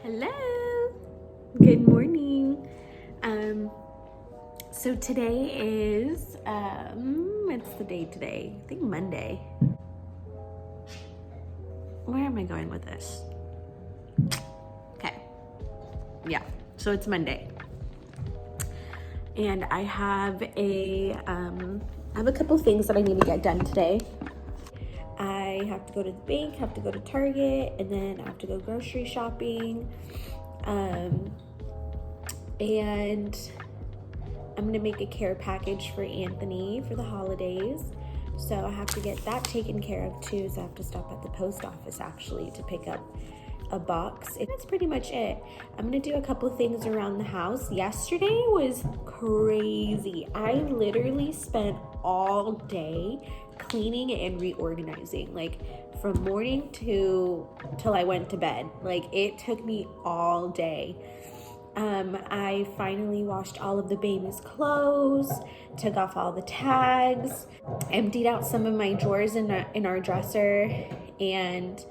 Hello, good morning. So today is it's the day today, I think Monday. Where am I going with this? Okay, yeah, so it's Monday, and I have a couple things that I need to get done today. I have to go to the bank, have to go to Target, and then I have to go grocery shopping. And I'm gonna make a care package for Anthony for the holidays. So I have to get that taken care of too. So I have to stop at the post office actually to pick up a box. And that's pretty much it. I'm gonna do a couple things around the house. Yesterday was crazy. I literally spent all day cleaning and reorganizing, like from morning till I went to bed. Like it took me all day. I finally washed all of the baby's clothes, took off all the tags, emptied out some of my drawers in our dresser, and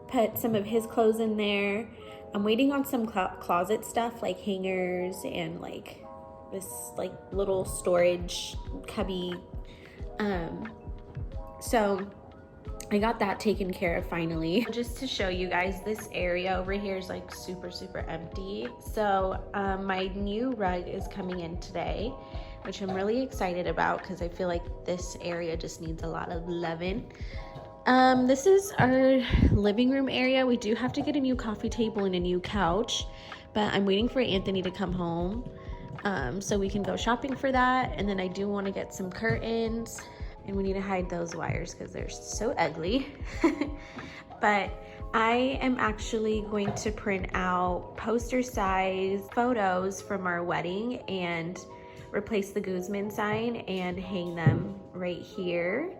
put some of his clothes in there. I'm waiting on some closet stuff like hangers and like this like little storage cubby. So I got that taken care of finally. Just to show you guys, this area over here is like super empty. So my new rug is coming in today, which I'm really excited about because I feel like this area just needs a lot of loving. This is our living room area. We do have to get a new coffee table and a new couch, but I'm waiting for Anthony to come home so we can go shopping for that. And then I do want to get some curtains. And we need to hide those wires because they're so ugly. But I am actually going to print out poster size photos from our wedding and replace the Guzman sign and hang them right here.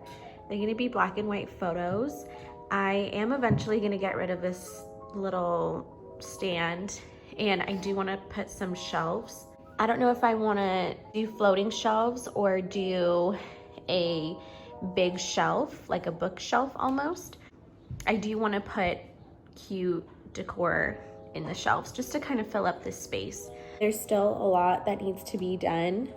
They're gonna be black and white photos. I am eventually gonna get rid of this little stand, and I do wanna put some shelves. I don't know if I wanna do floating shelves or do a big shelf, like a bookshelf almost. I do want to put cute decor in the shelves just to kind of fill up this space. There's still a lot that needs to be done.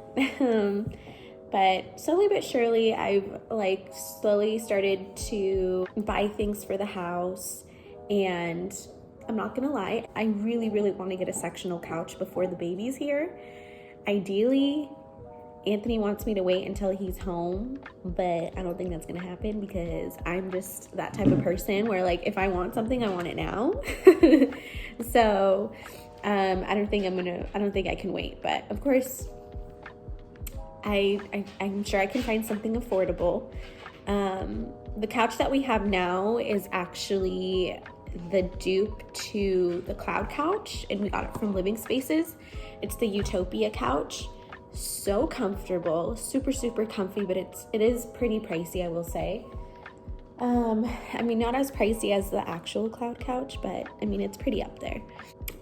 But slowly but surely, I've like slowly started to buy things for the house. And I'm not gonna lie, I really want to get a sectional couch before the baby's here. Ideally, Anthony wants me to wait until he's home, but I don't think that's gonna happen because I'm just that type of person where like if I want something, I want it now. So I don't think I can wait, but of course I'm sure I can find something affordable. The couch that we have now is actually the dupe to the Cloud couch, and we got it from Living Spaces. It's the Utopia couch. So comfortable, super comfy, but it is pretty pricey, I will say. I mean, not as pricey as the actual Cloud couch, but I mean, it's pretty up there.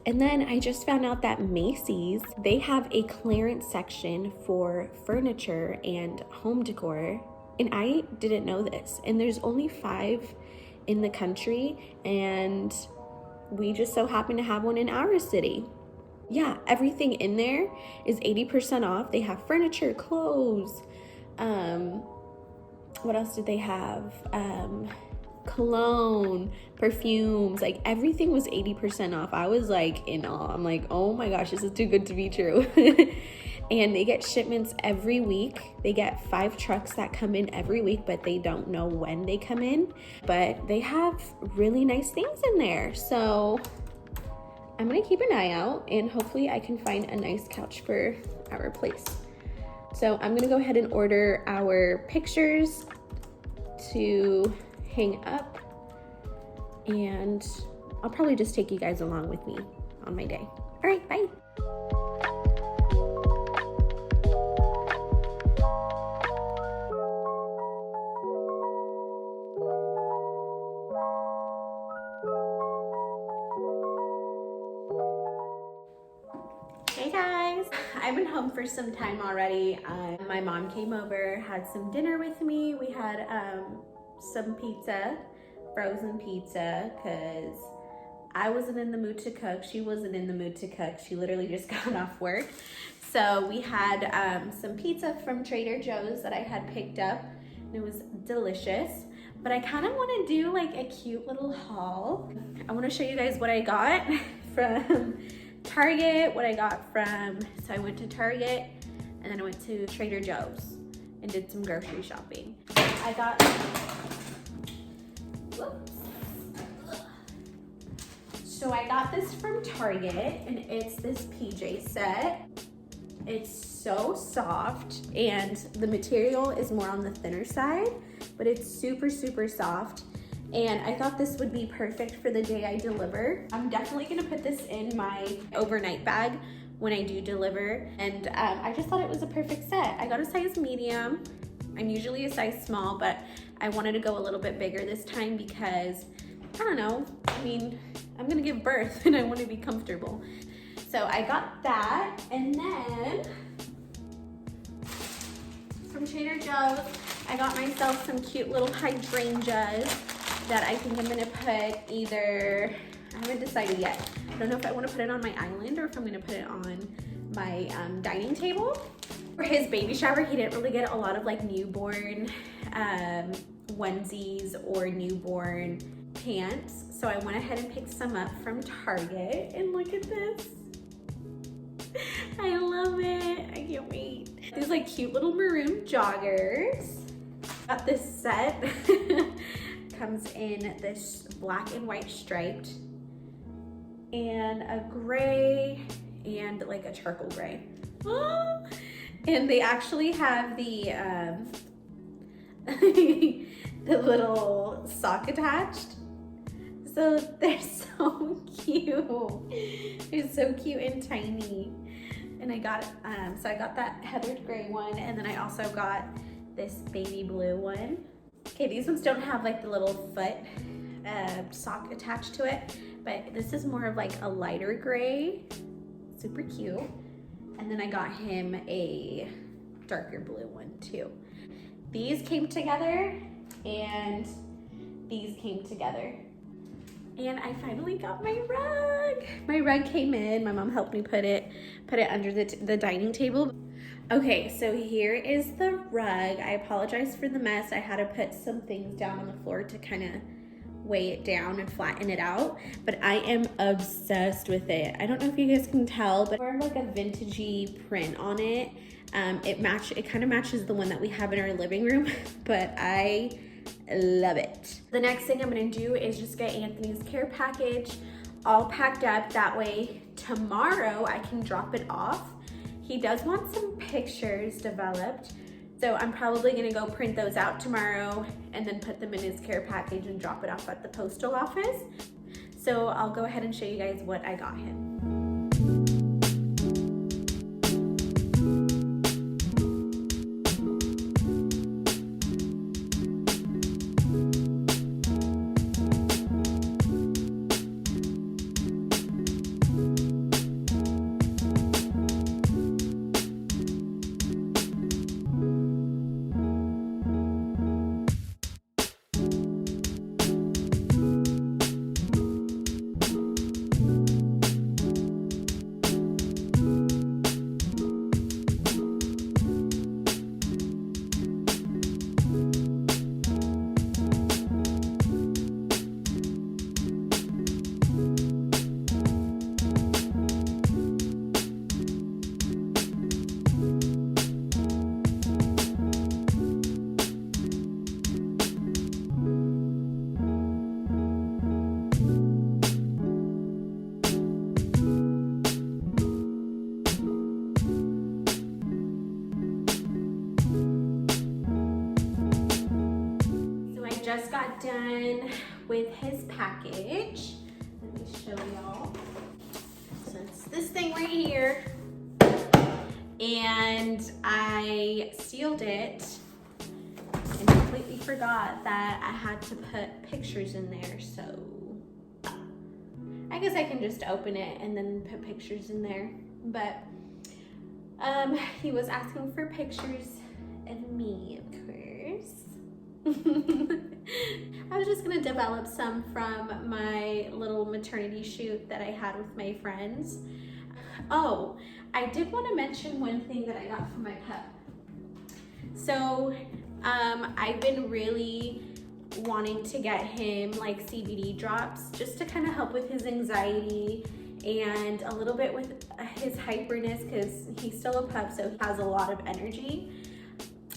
And then I just found out that Macy's, they have a clearance section for furniture and home decor, and I didn't know this. And there's only 5 in the country, and we just so happen to have one in our city. Yeah, everything in there is 80% off. They have furniture, clothes. What else did they have? Cologne, perfumes, like everything was 80% off. I was like in awe. I'm like, oh my gosh, this is too good to be true. And they get shipments every week. They get 5 trucks that come in every week, but they don't know when they come in. But they have really nice things in there. So I'm gonna keep an eye out and hopefully I can find a nice couch for our place. So I'm gonna go ahead and order our pictures to hang up, and I'll probably just take you guys along with me on my day. All right, bye. Hey guys, I've been home for some time already. My mom came over, had some dinner with me. We had some pizza, frozen pizza, because I wasn't in the mood to cook. She wasn't in the mood to cook. She literally just got off work. So we had some pizza from Trader Joe's that I had picked up, and it was delicious. But I kind of want to do like a cute little haul. I want to show you guys what I got from Target, what I got from, so I went to Target and then I went to Trader Joe's and did some grocery shopping. I got, whoops. So I got this from Target, and it's this PJ set. It's so soft, and the material is more on the thinner side, but it's super, super soft. And I thought this would be perfect for the day I deliver. I'm definitely gonna put this in my overnight bag when I do deliver. And I just thought it was a perfect set. I got a size medium. I'm usually a size small, but I wanted to go a little bit bigger this time because, I don't know, I mean, I'm gonna give birth and I wanna be comfortable. So I got that, and then from Trader Joe's, I got myself some cute little hydrangeas that I think I'm gonna put either, I haven't decided yet. I don't know if I wanna put it on my island or if I'm gonna put it on my dining table. For his baby shower, he didn't really get a lot of like newborn onesies or newborn pants. So I went ahead and picked some up from Target, and look at this. I love it, I can't wait. These like cute little maroon joggers. Got this set. Comes in this black and white striped, and a gray, and like a charcoal gray. Oh, and they actually have the the little sock attached. So they're so cute. They're so cute and tiny. And I got, so I got that heathered gray one, and then I also got this baby blue one. Okay, these ones don't have like the little foot sock attached to it, but this is more of like a lighter gray. Super cute. And then I got him a darker blue one too. These came together, and these came together. And I finally got my rug. My rug came in. My mom helped me put it under the dining table. Okay, so here is the rug. I apologize for the mess. I had to put some things down on the floor to kind of weigh it down and flatten it out, but I am obsessed with it. I don't know if you guys can tell, but more like a vintagey print on it. It kind of matches the one that we have in our living room, but I love it. The next thing I'm gonna do is just get Anthony's care package all packed up. That way tomorrow I can drop it off. He does want some pictures developed, so I'm probably gonna go print those out tomorrow and then put them in his care package and drop it off at the postal office. So I'll go ahead and show you guys what I got him. Just got done with his package. Let me show y'all. So it's this thing right here, and I sealed it and completely forgot that I had to put pictures in there. So I guess I can just open it and then put pictures in there. But he was asking for pictures of me, of course. I was just gonna develop some from my little maternity shoot that I had with my friends. Oh, I did want to mention one thing that I got from my pup. So I've been really wanting to get him like CBD drops just to kind of help with his anxiety and a little bit with his hyperness, because he's still a pup, so he has a lot of energy.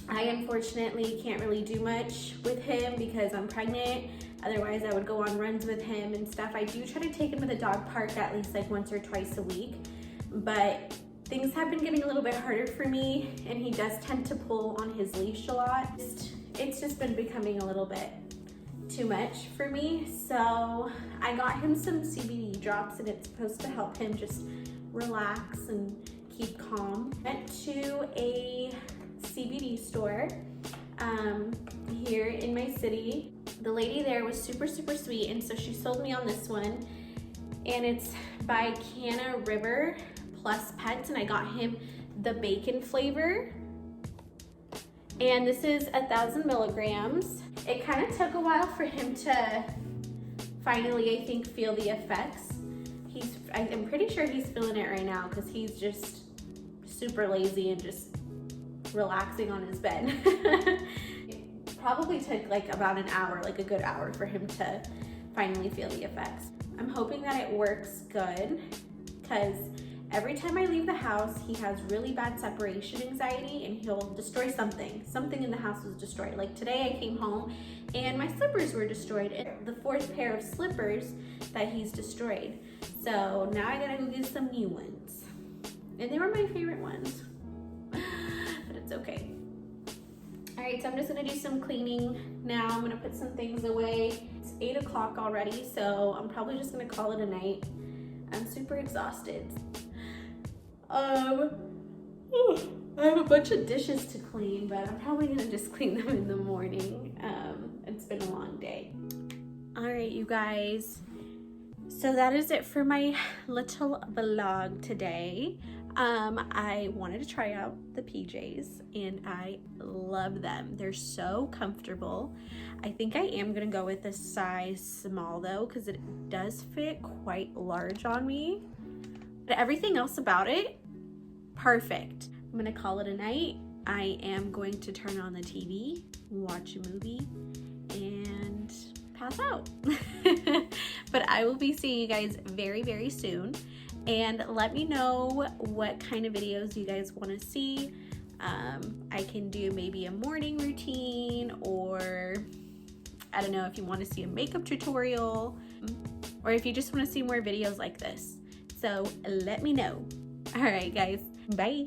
I unfortunately can't really do much with him because I'm pregnant. Otherwise I would go on runs with him and stuff. I do try to take him to the dog park at least like once or twice a week, but things have been getting a little bit harder for me, and he does tend to pull on his leash a lot. It's just been becoming a little bit too much for me. So I got him some CBD drops, and it's supposed to help him just relax and keep calm. Went to a CBD store here in my city. The lady there was super sweet, and so she sold me on this one, and it's by Canna River Plus Pets, and I got him the bacon flavor, and this is 1,000 milligrams. It kind of took a while for him to finally, I think, feel the effects. I'm pretty sure he's feeling it right now because he's just super lazy and just relaxing on his bed. It probably took like about an hour, like a good hour, for him to finally feel the effects. I'm hoping that it works good, because every time I leave the house, he has really bad separation anxiety, and he'll destroy something. Something in the house was destroyed. Like today I came home and my slippers were destroyed. It's the 4th pair of slippers that he's destroyed. So now I gotta go get some new ones. And they were my favorite ones, but it's okay. All right, so I'm just gonna do some cleaning now. I'm gonna put some things away. It's 8 o'clock already, so I'm probably just gonna call it a night. I'm super exhausted. I have a bunch of dishes to clean, but I'm probably gonna just clean them in the morning. It's been a long day. All right, you guys. So that is it for my little vlog today. I wanted to try out the PJs, and I love them. They're so comfortable. I think I am gonna go with a size small though, because it does fit quite large on me. But everything else about it, perfect. I'm gonna call it a night. I am going to turn on the TV, watch a movie, and pass out. But I will be seeing you guys very soon, and let me know what kind of videos you guys want to see. I can do maybe a morning routine, or I don't know if you want to see a makeup tutorial, or if you just want to see more videos like this. So let me know. All right, guys, bye.